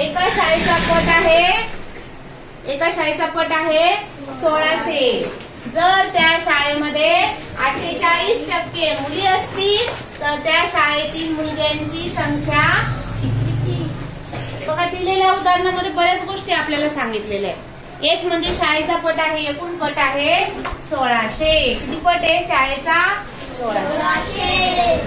एका शाळेचा पट आहे 1600. जर त्या शाळेमध्ये 48% मुली असतील तर त्या शाळेतील मुलग्यांची संख्या किती? बघा, दिलेल्या उदाहरणामध्ये बऱ्याच गोष्टी आपल्याला सांगितलेल्या आहेत. एक म्हणजे शाळेचा पट आहे, एकूण पट आहे 1600. किती पट आहे शाळेचा? 1600.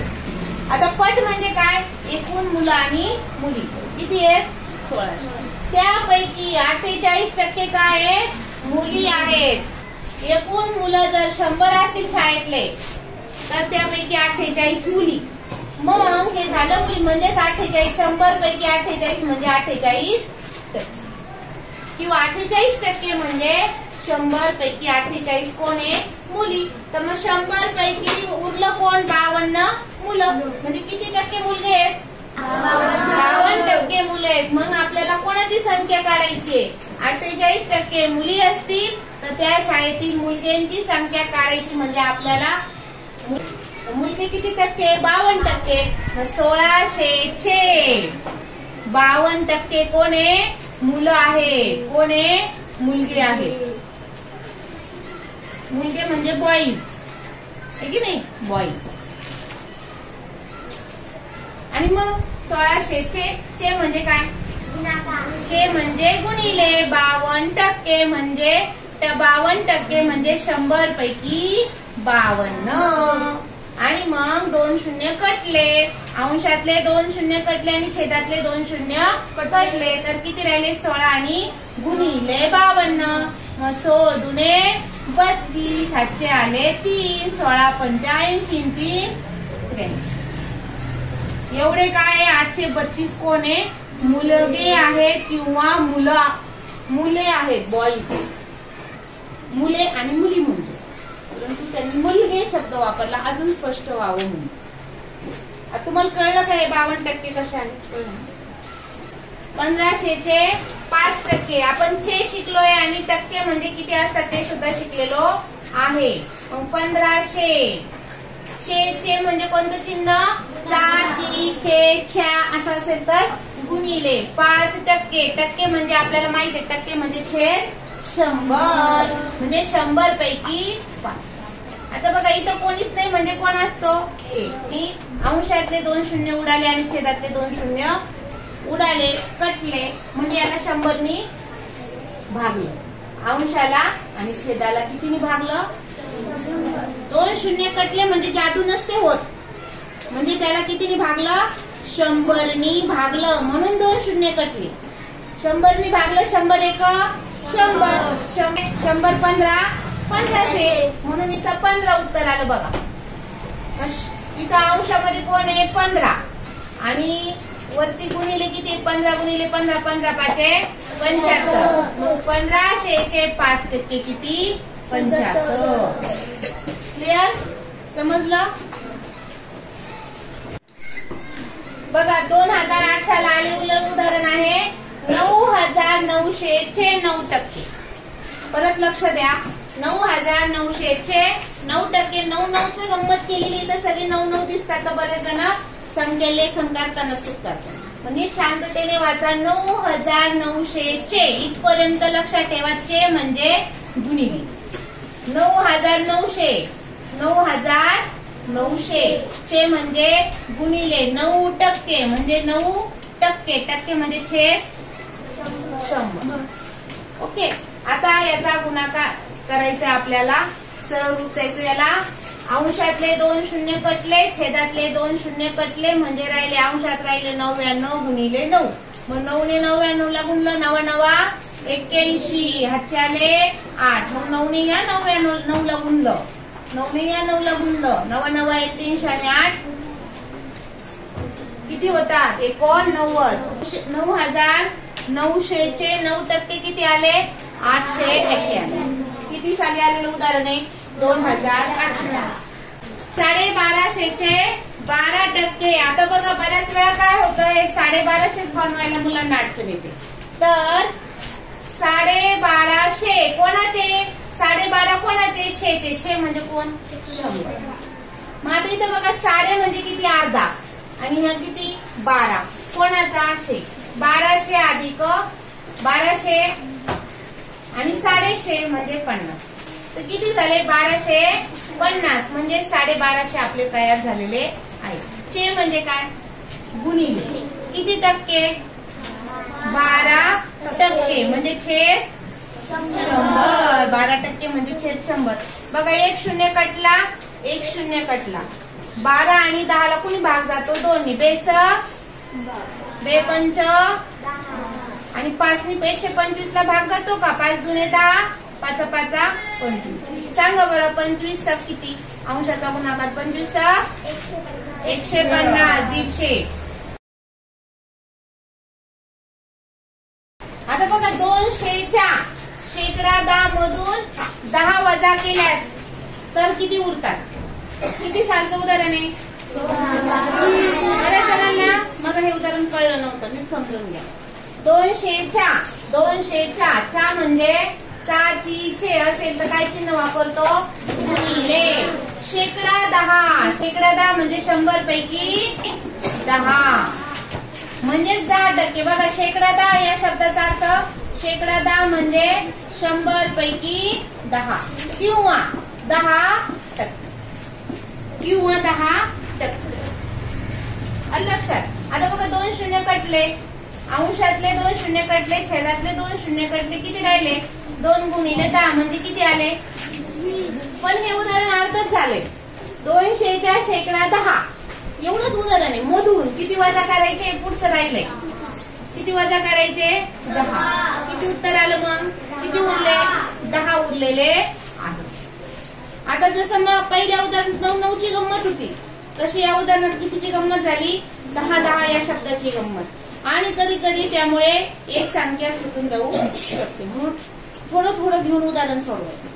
आता पट म्हणजे काय? एकूण मुलं आणि मुली किती आहेत? 1600. त्यापैकी 48% काय आहेत? मुली आहेत. एकूण मुलं जर 100 असतील शाळेतले तर त्यापैकी 48 मुली. मग हे झालं मुली म्हणजेच 48. 100 पैकी 48 म्हणजे 48 किंवा 48% म्हणजे 100 पैकी 48 कोण आहे? मुली. तर मग 100 पैकी उरलं कोण? 52 मुलं. म्हणजे किती टक्के मुलगे आहेत? 52% मुलं आहेत. मग आपल्याला कोणाची संख्या काढायची आहे? 48% मुली असतील तर त्या शाळेतील मुलग्यांची संख्या काढायची. म्हणजे आपल्याला मुलगे किती टक्के? 52%. 1600चे 52% कोण आहे? मुलं आहे. कोण आहे? मुलगे आहे. मुलगे म्हणजे बॉईज आहे की नाही? बॉईज. आणि मग 1600चे म्हणजे काय? चे म्हणजे गुणिले 52% म्हणजे 52% म्हणजे 100 पैकी 52. आणि मग 2 शून्य कटले, अंशातले 2 शून्य कटले आणि छेदातले 2 शून्य कटले तर किती राहिले? 16 आणि गुणिले 52. मग 16 दुने 32. हातचे आले 3. 16 85 3 83. एवढे काय? 832 कोण आहे? मुलगे आहेत किंवा मुले आहेत. बॉईज. मुले आणि मुली म्हणतो, परंतु त्यांनी मुलगे शब्द वापरला अजून स्पष्ट व्हावं म्हणून. आता तुम्हाला कळलं का हे 52% कशाने? 1500चे 5%. आपण चे शिकलोय आणि टक्के म्हणजे किती असतात ते सुद्धा शिकलेलो आहे. मग 1500 चे म्हणजे कोणतं चिन्ह? ची चे छ्या असं असेल तर गुणिले 5%. टक्के म्हणजे आपल्याला माहित आहे, टक्के म्हणजे छेद 100 म्हणजे 100 पैकी 5. आता बघा इथं कोणीच नाही म्हणजे कोण असतो? 80. अंशातले 2 शून्य उडाले आणि छेदातले 2 शून्य उडाले, कटले म्हणजे याला 100नी भागलं. अंशाला आणि छेदाला कितीनी भागलं? 2 शून्य कटले म्हणजे जादू नसते होत, म्हणजे त्याला कितीनी भागलं? 100नी भागलं म्हणून 2 शून्य कटले. 100नी भागलं. 100 एक 100. 100 15 1500 म्हणून इथं 15 उत्तर आलं. बघा इथं अंशामध्ये कोण आहे? 15 आणि वरती गुणिले किती? 15 गुणिले 15 15 5 75. 1500चे 5% किती? 75. क्लिअर? समजलं? बघा 2018 ला आलेलं उदाहरण आहे 9900चे 9%. परत लक्ष द्या. 9900चे 9%. 99चं गंमत केलेली तर सगळे 99 दिसतात तर बरेच जण संख्या लेखन करताना चुकतात. म्हणजे शांततेने वाचा. 9900चे इथपर्यंत लक्षात ठेवा. चे म्हणजे गुणिले 9900. 9900 चे म्हणजे गुणिले 9% म्हणजे 9%. टक्के म्हणजे छेद 100. ओके. आता याचा गुणाकार करायचा आपल्याला. सरळ रूप द्यायचं याला. अंशातले 2 शून्य कटले, छेदातले 2 शून्य कटले म्हणजे राहिले अंशात राहिले 99 गुणिले 9. मग 9 ने 99 ला गुणलं. 9 9 81. हातचे आले 8. मग 9 ने या 9 ला गुणलं. 9 ने या 9 ला गुणलं. 9 9 81 आणि 8 किती होतात? 89. 9900चे 9% किती आले? 891. किती साली आलेलं उदाहरण आहे? 2018. 1250चे 12%. आता बघा बऱ्याच वेळा काय होतं, हे 1250 बनवायला मुलांना अडचण येते. तर 1250 कोणाचे? 12.5 कोणाचे? शेचे. शे म्हणजे कोण? 100. मग आता इथं बघा 12 म्हणजे किती? अर्धा आणि हा किती? 12 कोणाचा? शे. 1200 अधिक 1200 आणि 150 म्हणजे 50. तर किती झाले 1250 म्हणजे 1250 आपले तयार झालेले आहे. चे म्हणजे काय गुणिले किती टक्के 12% म्हणजे छेद 100. 12% म्हणजे छेद 100. बघा 1 शून्य कटला 1 शून्य कटला. 12 आणि 10 ला कुणी भाग जातो 2 नी. बेस बे पंच आणि 5 नी 125 ला भाग जातो का 5 दुने 10 5 5 25. सांगा बरं 25 किती अंशाचा गुणाकार 25 150 150. आता बघा 200च्या शेकडा 10 मधून 10 वजा केल्यास तर किती उरतात. किती सालचं उदाहरण आहे. बऱ्याच जणांना मग हे उदाहरण कळलं नव्हतं. मी समजून घ्या. 200च्या च्या म्हणजे चाची छे असेल तर काय चिन्ह वापरतो गुणिले शेकडा 10. शेकडा 10 म्हणजे 100 पैकी 10 म्हणजेच 10%. बघा शेकडा 10 या शब्दाचा अर्थ शेकडा 10 म्हणजे 100 पैकी 10 किंवा 10%. किंवा 10%. लक्षात. आता बघा 2 शून्य कटले. अंशातले 2 शून्य कटले. छेदातले 2 शून्य कटले. किती राहिले 2 गुणिले 10 म्हणजे किती आले 20. पण हे उदाहरण अर्धच झाले. 200च्या शेकडा 10 एवढंच उदाहरण आहे. मधून किती वजा करायचे पुढचं राहिले. किती वजा करायचे 10. किती उत्तर आलं मग किती उरले 10 उरलेले आहे. आता जसं मग पहिल्या उदाहरणात 9 ची गंमत होती तशी या उदाहरणात कितीची गंमत झाली 10 या शब्दाची गंमत. आणि कधी कधी त्यामुळे एक संख्या सुटून जाऊ शकते. म्हणून थोडं थोडं घेऊन उदाहरण सोडवायचं.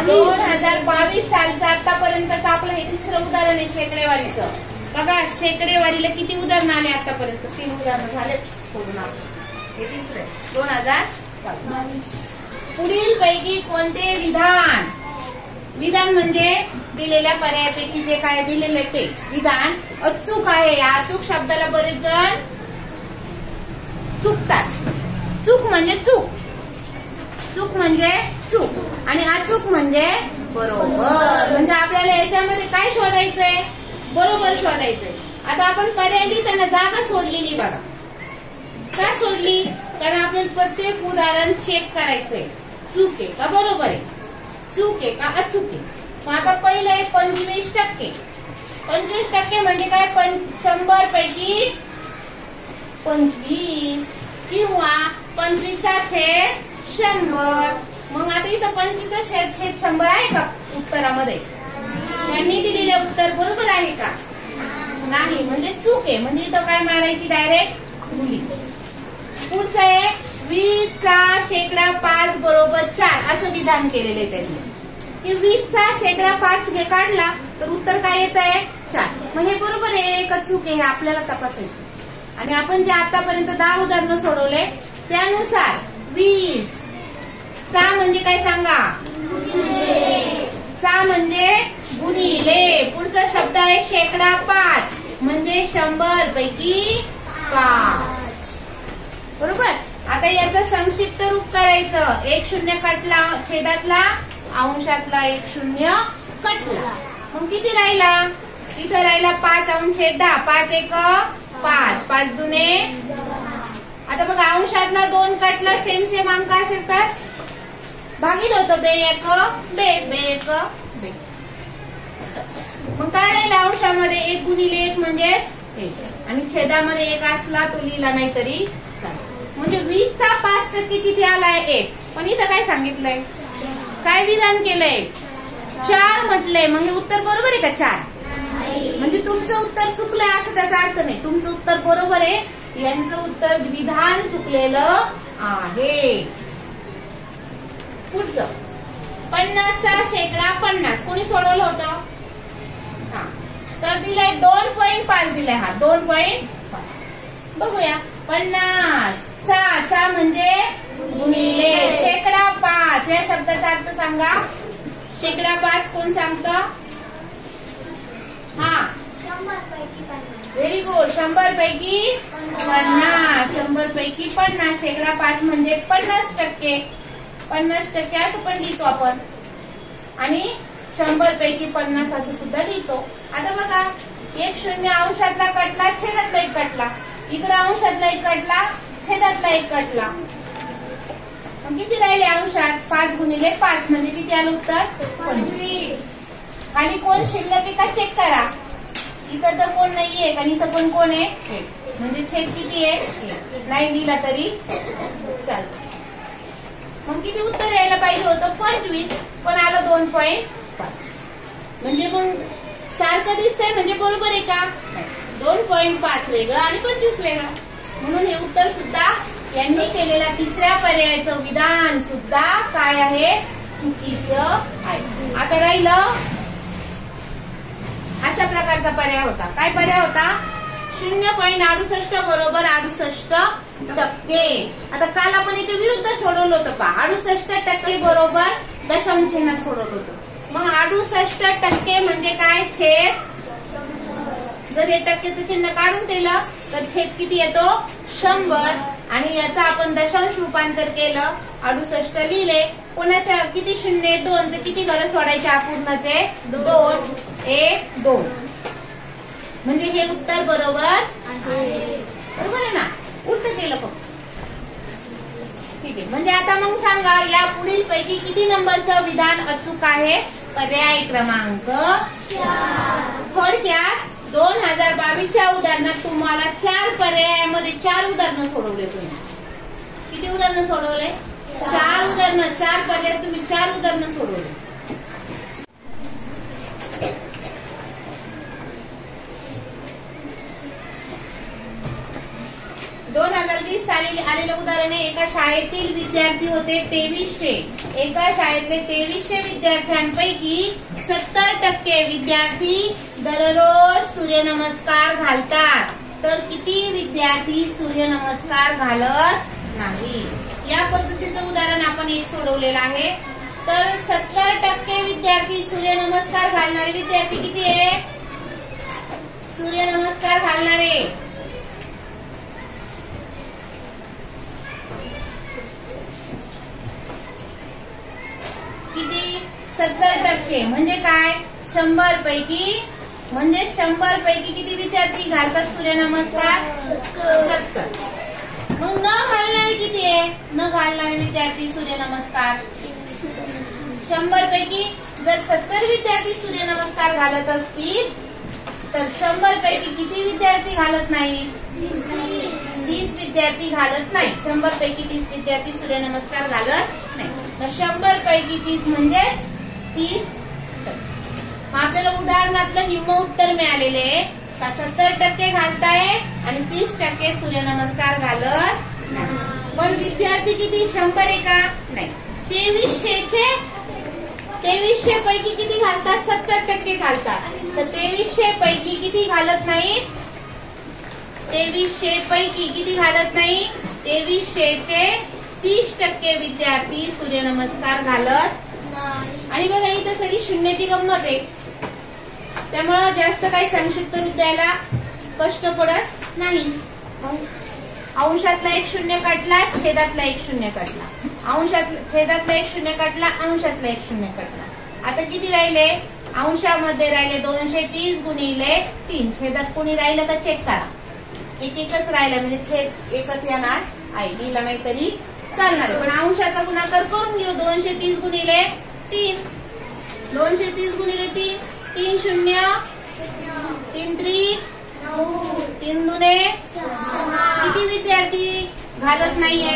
2022 सालचं आतापर्यंतचं आपलं हे तिसरं उदाहरण आहे शेकडेवारीचं. बघा शेकडेवारीला किती उदाहरण आले आतापर्यंत 3 उदाहरण झालेत सोडून आपण. हे तिसरं 2022. पुढील पैकी कोणते विधान विधान म्हणजे दिलेल्या पर्यायापैकी जे काय दिलेले ते विधान अचूक आहे. या अचूक शब्दाला बरेच जण चुकतात. चूक म्हणजे चूक. चूक म्हणजे चूक आणि अचूक म्हणजे बरोबर. म्हणजे आपल्याला याच्यामध्ये काय शोधायचंय बरोबर शोधायचंय. आता आपण पर्याय लिहिताना जागा सोडलेली बघा. का सोडली कारण आपल्याला प्रत्येक उदाहरण चेक करायचंय. चूक आहे का बरोबर आहे. चूक आहे का अचूक आहे. मग आता पहिलं आहे 25%. 25% म्हणजे काय 100 पैकी 25 किंवा 25चा छेद 100. मग आता इथं 25चा छेद 100 आहे का उत्तरामध्ये. त्यांनी दिलेले उत्तर बरोबर आहे का नाही म्हणजे चूक आहे. म्हणजे इथं काय मारायची डायरेक्ट मुली. पुढचं आहे 20चा शेकडा 5 बरोबर 4 असं विधान केलेलं आहे त्यांनी की 20चा शेकडा 5 काढला तर उत्तर काय येत आहे 4. मग हे बरोबर आहे का चूक आहे हे आपल्याला तपासायचं. आणि आपण जे आतापर्यंत 10 उदाहरणं सोडवले त्यानुसार 20 चा म्हणजे काय सांगा चा म्हणजे गुणिले. पुढचा शब्द आहे शेकडा 5 म्हणजे 100 पैकी 5 बरोबर. आता याचं संक्षिप्त रूप करायचं. 1 शून्य कटला छेदातला अंशातला 1 शून्य कटला. मग किती राहिला इथं राहिला 5 अंश छेद 10 5 1 5 5 दुने. आता बघा अंशातला 2 कटला सेम अंक असेल तर भागिलं होतं बे 1 बे बे 1 बे. मग काय राहिला अंशामध्ये 1 गुणिले 1 म्हणजे 1 आणि छेदामध्ये 1 असला तो लिहिला नाही तरी चालेल. म्हणजे 20चा 5% किती आलाय 1. पण इथं काय सांगितलंय काय विधान केलंय 4 म्हटलंय. मग हे उत्तर बरोबर आहे का 4. म्हणजे तुमचं उत्तर चुकलंय असं त्याचा अर्थ नाही. तुमचं उत्तर बरोबर आहे. यांचं उत्तर विधान चुकलेलं आहे. पुढचं 50चा शेकडा 50 कोणी सोडवलं होतं तर दिलाय 2.5 दिलाय. हा 2.5 बघूया. 50 चा म्हणजे गुणिले शेकडा 5 या शब्दाचा अर्थ सांगा. शेकडा 5 कोण सांगतं. हा व्हेरी गुड. 100 पैकी 50. 100 पैकी 50. शेकडा 5 म्हणजे 50%. 50% असं पण लिहितो आपण आणि 100 पैकी 50 असं सुद्धा लिहितो. आता बघा, एक शून्य अंशातला कटला, छेदातला एक कटला, इकडे अंशातला एक कटला, छेदातला एक कटला. मग किती राहिले अंशात? 5 गुणिले 5 म्हणजे किती आलं उत्तर? 25. खाली कोण शिल्लक आहे का चेक करा. इथं तर कोण नाहीये आणि इथं पण कोण आहे, म्हणजे छेद किती आहे? नाही लिहिला तरी चालतं. मग किती उत्तर यायला पाहिजे होतं? 25. पण आलं 2.5. म्हणजे मग सारखं दिसतंय म्हणजे बरोबर आहे का? 2.5 वेगळं आणि 25 वेगळं. म्हणून हे उत्तर सुद्धा यांनी केलेल्या तिसऱ्या पर्यायाचं विधान सुद्धा काय आहे? चुकीचं आहे. आता राहिलं अशा प्रकारचा पर्याय होता. काय पर्याय होता? 0.68 बरोबर 68%. आता काल आपण याच्या विरुद्ध सोडवलं होतं पहा. 68% बरोबर दशांश चिन्हात सोडवलं होतं. मग 68% म्हणजे काय? छेद. जर हे टक्केचं चिन्ह काढून ठेवलं तर छेद किती येतो? 100. आणि याचा आपण दशांश रूपांतर केलं, 68 लिहिले. कोणाच्या किती शून्य? 2. तर किती घरं सोडायचे अपूर्णचे? 2. 1 2. म्हणजे हे उत्तर बरोबर आहे. बरोबर आहे ना? उलट केलं फक्त. ठीक आहे. म्हणजे आता मग सांगा, या पुढील पैकी किती नंबरचं विधान अचूक आहे? पर्याय क्रमांक 4. थोडक्यात 2022च्या उदाहरणात तुम्हाला 4 पर्यायामध्ये 4 उदाहरणं सोडवले. तुम्ही किती उदाहरणं सोडवले? 4 उदाहरणं. 4 पर्यायात तुम्ही 4 उदाहरणं सोडवले. 2020 साली आलेले उदाहरण आहे. एका शाळेतील विद्यार्थी होते 2300. एका शाळेतले 2300 विद्यार्थ्यांपैकी 70% विद्यार्थी दररोज सूर्यनमस्कार घालतात. तर किती विद्यार्थी सूर्यनमस्कार घालत नाही? या पद्धतीचं उदाहरण आपण एक सोडवलेलं आहे. तर 70% विद्यार्थी सूर्यनमस्कार घालणारे विद्यार्थी किती आहे? सूर्यनमस्कार घालणारे किती? 70%. म्हणजे काय? 100 पैकी, म्हणजे 100 पैकी किती विद्यार्थी घालतात सूर्यनमस्कार? 70. मग न घालणारे किती आहे? न घालणारे विद्यार्थी सूर्यनमस्कार 100 पैकी जर 70 विद्यार्थी सूर्यनमस्कार घालत असतील तर 100 पैकी किती विद्यार्थी घालत नाही? 30 विद्यार्थी घालत नाही. 100 पैकी 30 विद्यार्थी सूर्यनमस्कार घालत नाही. 100 पैकी 30 म्हणजेच 30. आपल्याला उदाहरणातलं निम्म उत्तर मिळालेले आहे का 70% घालताय आणि 30% सूर्यनमस्कार घालत नाही. पण विद्यार्थी किती? 100 आहे का? नाही. 2300 पैकी किती घालतात? 70% घालतात. तर 2300 पैकी किती घालत नाहीत? 2300 पैकी किती घालत नाही? 2300चे 30% विद्यार्थी सूर्यनमस्कार घालत. आणि बघा इथं सगळी शून्याची गंमत आहे, त्यामुळं जास्त काही संक्षिप्त रूप द्यायला कष्ट पडत नाही. अंशातला एक शून्य काढला, छेदातला एक शून्य काढला, छेदातला एक शून्य काढला, अंशातला एक शून्य काढला. आता किती राहिले? अंशामध्ये राहिले 230 गुणिले 3. छेदात कोणी राहिलं का चेक करा. एकच राहिलं म्हणजे छेद एकच येणार आहे. लिहिला नाही तरी चालणार आहे, पण अंशाचा गुणाकार करून घेऊ. 230 गुणिले 3. 230 गुणिले 3. 3 शून्य 3 त्रिक 3 दुने. किती विद्यार्थी घालत नाहीये?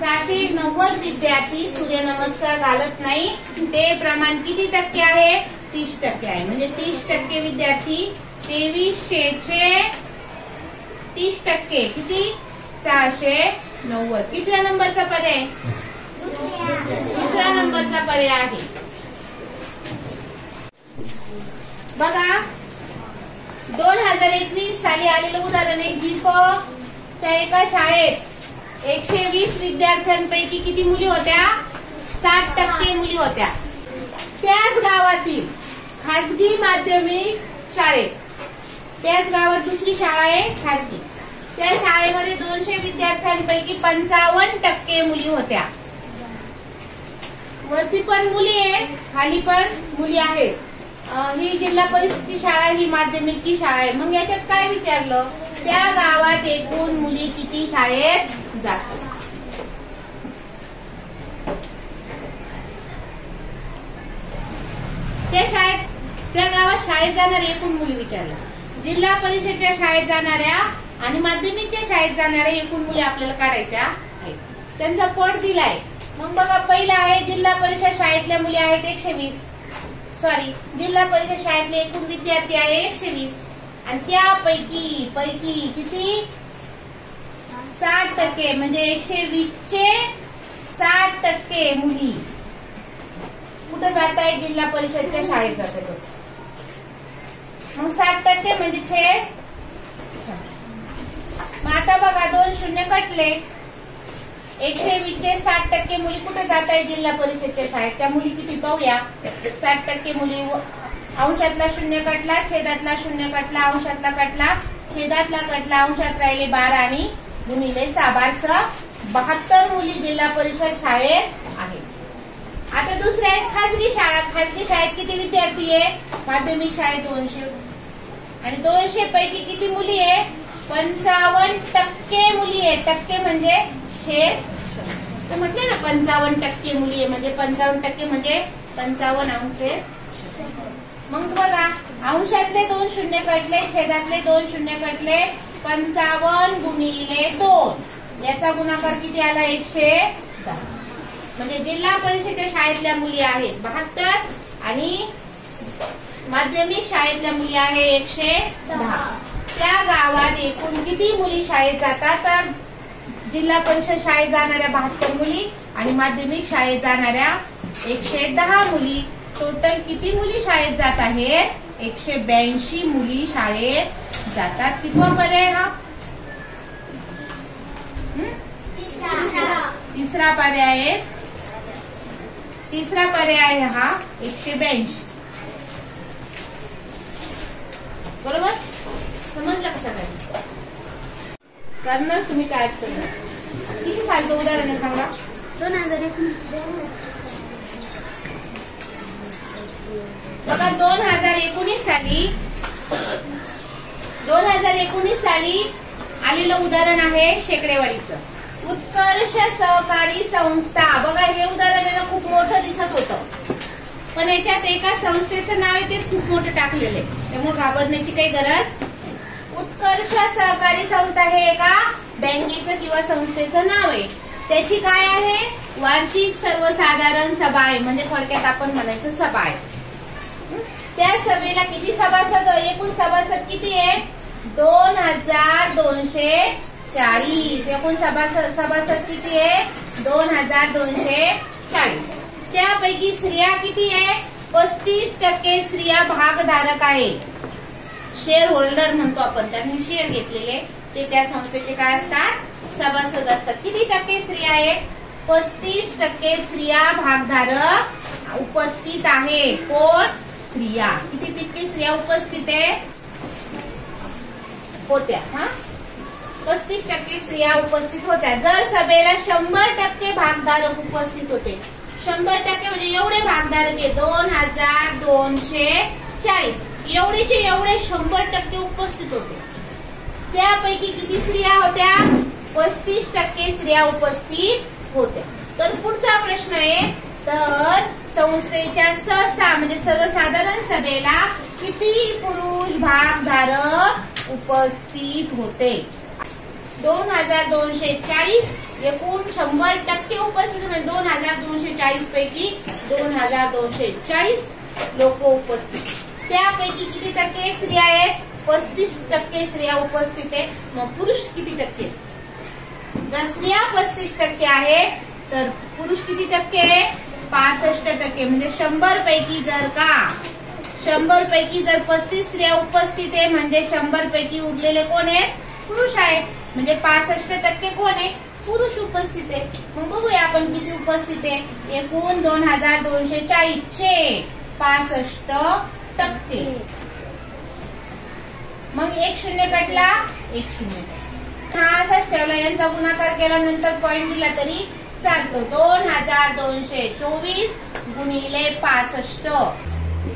690 विद्यार्थी सूर्यनमस्कार घालत नाही. ते प्रमाण किती टक्के आहे? 30% आहे. म्हणजे 30% विद्यार्थी 2300चे 30% किती? 690. कितव्या नंबरचा पर्याय? दुसऱ्या नंबरचा पर्याय आहे. बघा 2021 साली आलेलं उदाहरण आहे. जीपच्या एका शाळेत 120 विद्यार्थ्यांपैकी किती मुली होत्या? 60% मुली होत्या. त्याच गावातील खाजगी माध्यमिक शाळेत, त्याच गावात दुसरी शाळा आहे खाजगी, त्या शाळेमध्ये 200 विद्यार्थ्यांपैकी 55% मुली होत्या. वरती पण मुली आहे, खाली पण मुली आहेत. ही जिल्हा परिषदची शाळा, ही माध्यमिकची शाळा आहे. मग याच्यात काय विचारलं, त्या गावात एकूण मुली किती शाळेत जातात. त्या गावात शाळेत जाणाऱ्या एकूण मुली विचारल्या. जिल्हा परिषदच्या शाळेत जाणाऱ्या आणि माध्यमिकच्या शाळेत जाणाऱ्या एकूण मुली आपल्याला काढायच्या आहेत. त्यांचा पट दिलाय. मग बघा, पहिला आहे जिल्हा परिषद शाळेतल्या मुली आहेत 120. जिल्हा परिषद शाळेतले एकूण विद्यार्थी आहे 120 आणि त्यापैकी किती 60% म्हणजे 120 चे 60% मुली कुठं जात आहे, जिल्हा परिषदच्या शाळेत जाते. बस मग 60% म्हणजे छेद. मग आता बघा 2 शून्य कटले. 120 चे 60% मुली कुठे जात आहे, जिल्हा परिषदच्या शाळेत. त्या मुली किती पाहूया. 60% मुली, अंशातला शून्य कटला, छेदातला शून्य कटला, अंशातला कटला, छेदातला कटला, अंशात राहिले 12 आणि गुणिले 6 72 मुली जिल्हा परिषद शाळेत आहेत. आता दुसरे आहे खाजगी शाळा. खाजगी शाळेत किती विद्यार्थी आहे, माध्यमिक शाळेत 200 आणि 200 पैकी किती मुली आहे, 55% मुली आहे. टक्के म्हणजे छेद. तर म्हटलं ना 55% मुली आहे म्हणजे 55% म्हणजे 55 अंश. मग बघा, अंशातले 2 शून्य कटले, छेदातले 2 शून्य कटले, 55 गुणिले 2 याचा गुणाकार किती आला, 110. म्हणजे जिल्हा परिषदेच्या शाळेतल्या मुली आहेत 72 आणि माध्यमिक शाळेतल्या मुली आहे 110. त्या गावात एकूण किती मुली शाळेत जातात, तर जिल्हा परिषद शाळेत जाणाऱ्या 72 मुली आणि माध्यमिक शाळेत जाणाऱ्या 110 मुली. टोटल किती मुली शाळेत जात आहेत, 182 मुली शाळेत जातात. कितवा पर्याय हा, तिसरा पर्याय आहे. तिसरा पर्याय हा 182. बरोबर समजलं का सगळ्यांना. करणार तुम्ही काय करणार. किती सालचं उदाहरण आहे सांगा. 2019 साली आलेलं उदाहरण आहे शेकडेवाडीचं. उत्कर्ष सहकारी संस्था. बघा, हे उदाहरण खूप मोठं दिसत होतं, पण याच्यात एका संस्थेचं नाव आहे ते खूप मोठं टाकलेलं आहे, त्यामुळे घाबरण्याची काही गरज. उत्कर्ष सहकारी संस्था हे एका बँकेचं किंवा संस्थेचं नाव आहे. त्याची काय आहे, वार्षिक सर्वसाधारण सभा आहे, म्हणजे थोडक्यात आपण म्हणायचं सभा आहे. त्या सभेला किती सभासद, एकूण सभासद किती आहे, 2240. एकूण सभासद किती आहे, 2240. त्यापैकी स्त्रिया किती आहे, 35% स्त्रिया भागधारक आहे. शेअर होल्डर म्हणतो आपण, त्यांनी शेअर घेतलेले ते त्या संस्थेचे काय असतात, सभासद असतात. किती टक्के स्त्रिया आहेत, 35% स्त्रिया भागधारक उपस्थित आहे. कोण, स्त्रिया. किती टक्के स्त्रिया उपस्थित आहे, होत्या. 35% स्त्रिया उपस्थित होत्या. जर सभेला 100% भागधारक उपस्थित होते, 100% म्हणजे एवढे भागधारक आहे 2240, एवढेचे एवढे 100% उपस्थित होते. त्यापैकी किती स्त्रिया होत्या, 35% स्त्रिया उपस्थित होत्या. तर पुढचा प्रश्न आहे, तर संस्थेच्या सहसा म्हणजे सर्वसाधारण सभेला किती पुरुष भागधारक उपस्थित होते. 2240 एकूण 100% उपस्थित म्हणजे 2240 पैकी 2240 लोक उपस्थित. त्यापैकी किती टक्के स्त्रिया आहेत, 35% स्त्रिया उपस्थित आहे. मग पुरुष किती टक्के, जर स्त्रिया 35% आहेत तर पुरुष किती टक्के, 65%. म्हणजे 100 पैकी जर 35 स्त्रिया उपस्थित आहे म्हणजे 100 पैकी उरलेले कोण आहेत, पुरुष आहेत. म्हणजे 65% कोण आहे, पुरुष उपस्थित आहे. मग बघूया आपण किती उपस्थित आहे. एकूण 2240 चे 65 टक्के. मग 1 शून्य कटला 1 शून्य. हा असाच ठेवला. यांचा गुणाकार केल्यानंतर पॉइंट दिला तरी चालतो. 2224 गुणिले 65.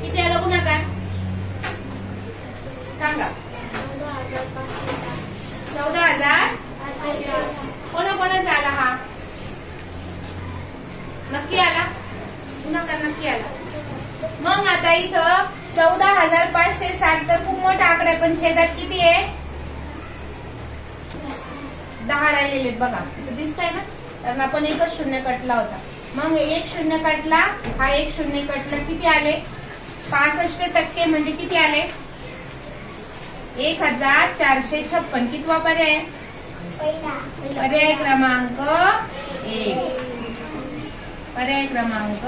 किती आला गुणाकार सांगा. 14,000. कोणाकोणाचा आला हा? नक्की आला गुणाकार, नक्की आला. मग आता इथं 14,560 तर खूप मोठा आकडा आहे, पण छेदात किती आहे? 10 राहिलेले आहेत बघा. इथं दिसतंय ना, कारण आपण एकच शून्य कटला होता. मग 1 शून्य कटला, हा 1 शून्य कटला, किती आले? 65% म्हणजे किती आले? 1456. कितवा पर्याय? पर्याय क्रमांक 1. पर्याय क्रमांक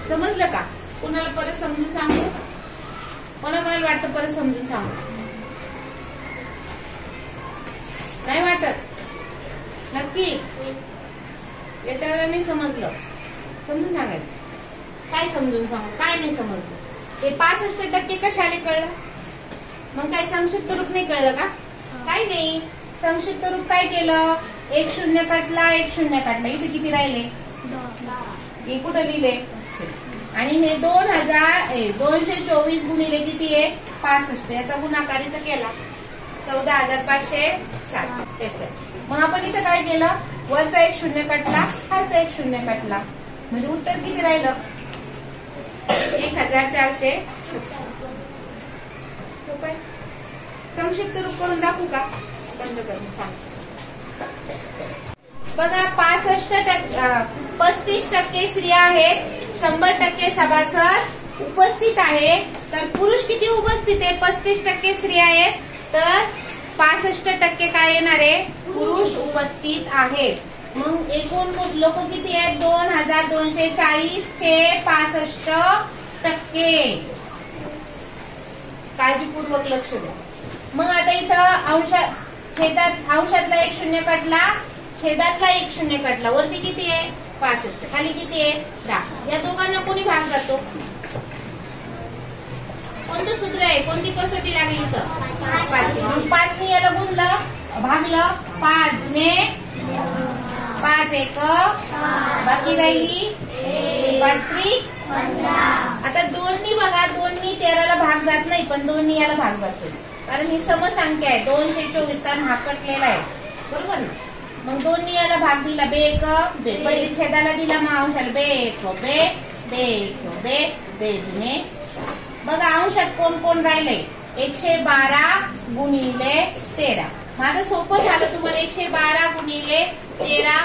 समजलं का? कुणाला परत समजून सांगू? कोणाला वाटतं परत समजून सांगू? नाही वाटत? नक्की येत्याला नाही समजलं समजून सांगायचं. काय समजून सांगू, काय नाही समजलं? हे 65% कशाले कळलं? मग काय संक्षिप्त रूप नाही कळलं का? काय नाही. संक्षिप्त रूप काय केलं? 1 शून्य कटला 1 शून्य कटला. इथे किती राहिले? हे कुठं लिहिले? आणि हे 2,224 गुणिले किती आहे? 65. याचा गुणाकार इथं केला 14,560. मग आपण इथं काय केलं? वरचा 1 शून्य कटला, खालचा 1 शून्य कटला, म्हणजे उत्तर किती राहिलं? 1400. सोपं. संक्षिप्त रूप करून दाखवू का? बंद करून सांग. बघा 35% स्त्रिया आहेत, 100% सभासद उपस्थित आहे. तर पुरुष किती उपस्थित आहे? 35% स्त्रिया आहेत, तर 65% काय येणार आहे? पुरुष उपस्थित आहेत. मग एकूण लोक किती आहेत? 2,240 चे 65%. काळजीपूर्वक लक्ष द्या. मग आता इथं अंशातला 1 शून्य कटला, छेदातला 1 शून्य कटला. वरती किती आहे? 65. खाली किती आहे? 10. या दोघांना कोणी भाग करतो? कोणतं सूत्र आहे? कोणती कसोटी लागली इथं? 5. 5 ने याला गुणलं, भागलं. 5 दुने 5 एक, बाकी राहिली 5 त्रिक 15. आता 2नी बघा, 2नी 13ला भाग जात नाही, पण 2नी याला भाग जातो, कारण ही समसंख्या आहे. 224 कारण हा कटलेला आहे, बरोबर ना? मग 2नी याला भाग दिला. बे एक बे, पहिले छेदाला दिला, मग अंशाला बे एक बे, बे एक बे, बे दुने. बघा अंशात कोण कोण राहिले? 112 गुणिले 13. माझं सोपं झालं तुम्हाला. 112 गुणिले 13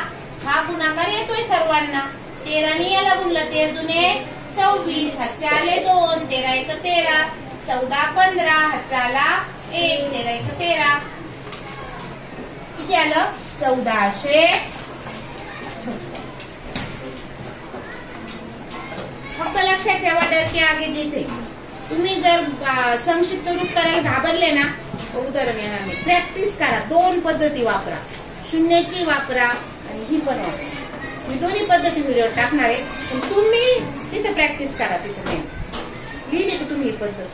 हा गुणाकार येतोय सर्वांना. 13नी याला गुणलं, 13 दुने 26, हातचे आले 2, 13 एक 13, 14 15, हातचा आला 1, 13 एक 13. किती आलं? 1400. फक्त लक्षात ठेवा, डर के आगे जीते. तुम्ही जर संक्षिप्त रूप करायला घाबरले ना, उदाहरण येणार नाही. प्रॅक्टिस करा. 2 पद्धती वापरा, शून्याची वापरा आणि ही पण वापरा. मी दोन्ही पद्धती व्हिडिओ टाकणार आहे, पण तुम्ही तिथे प्रॅक्टिस करा. तिथे लिहिली का तुम्ही ही पद्धत?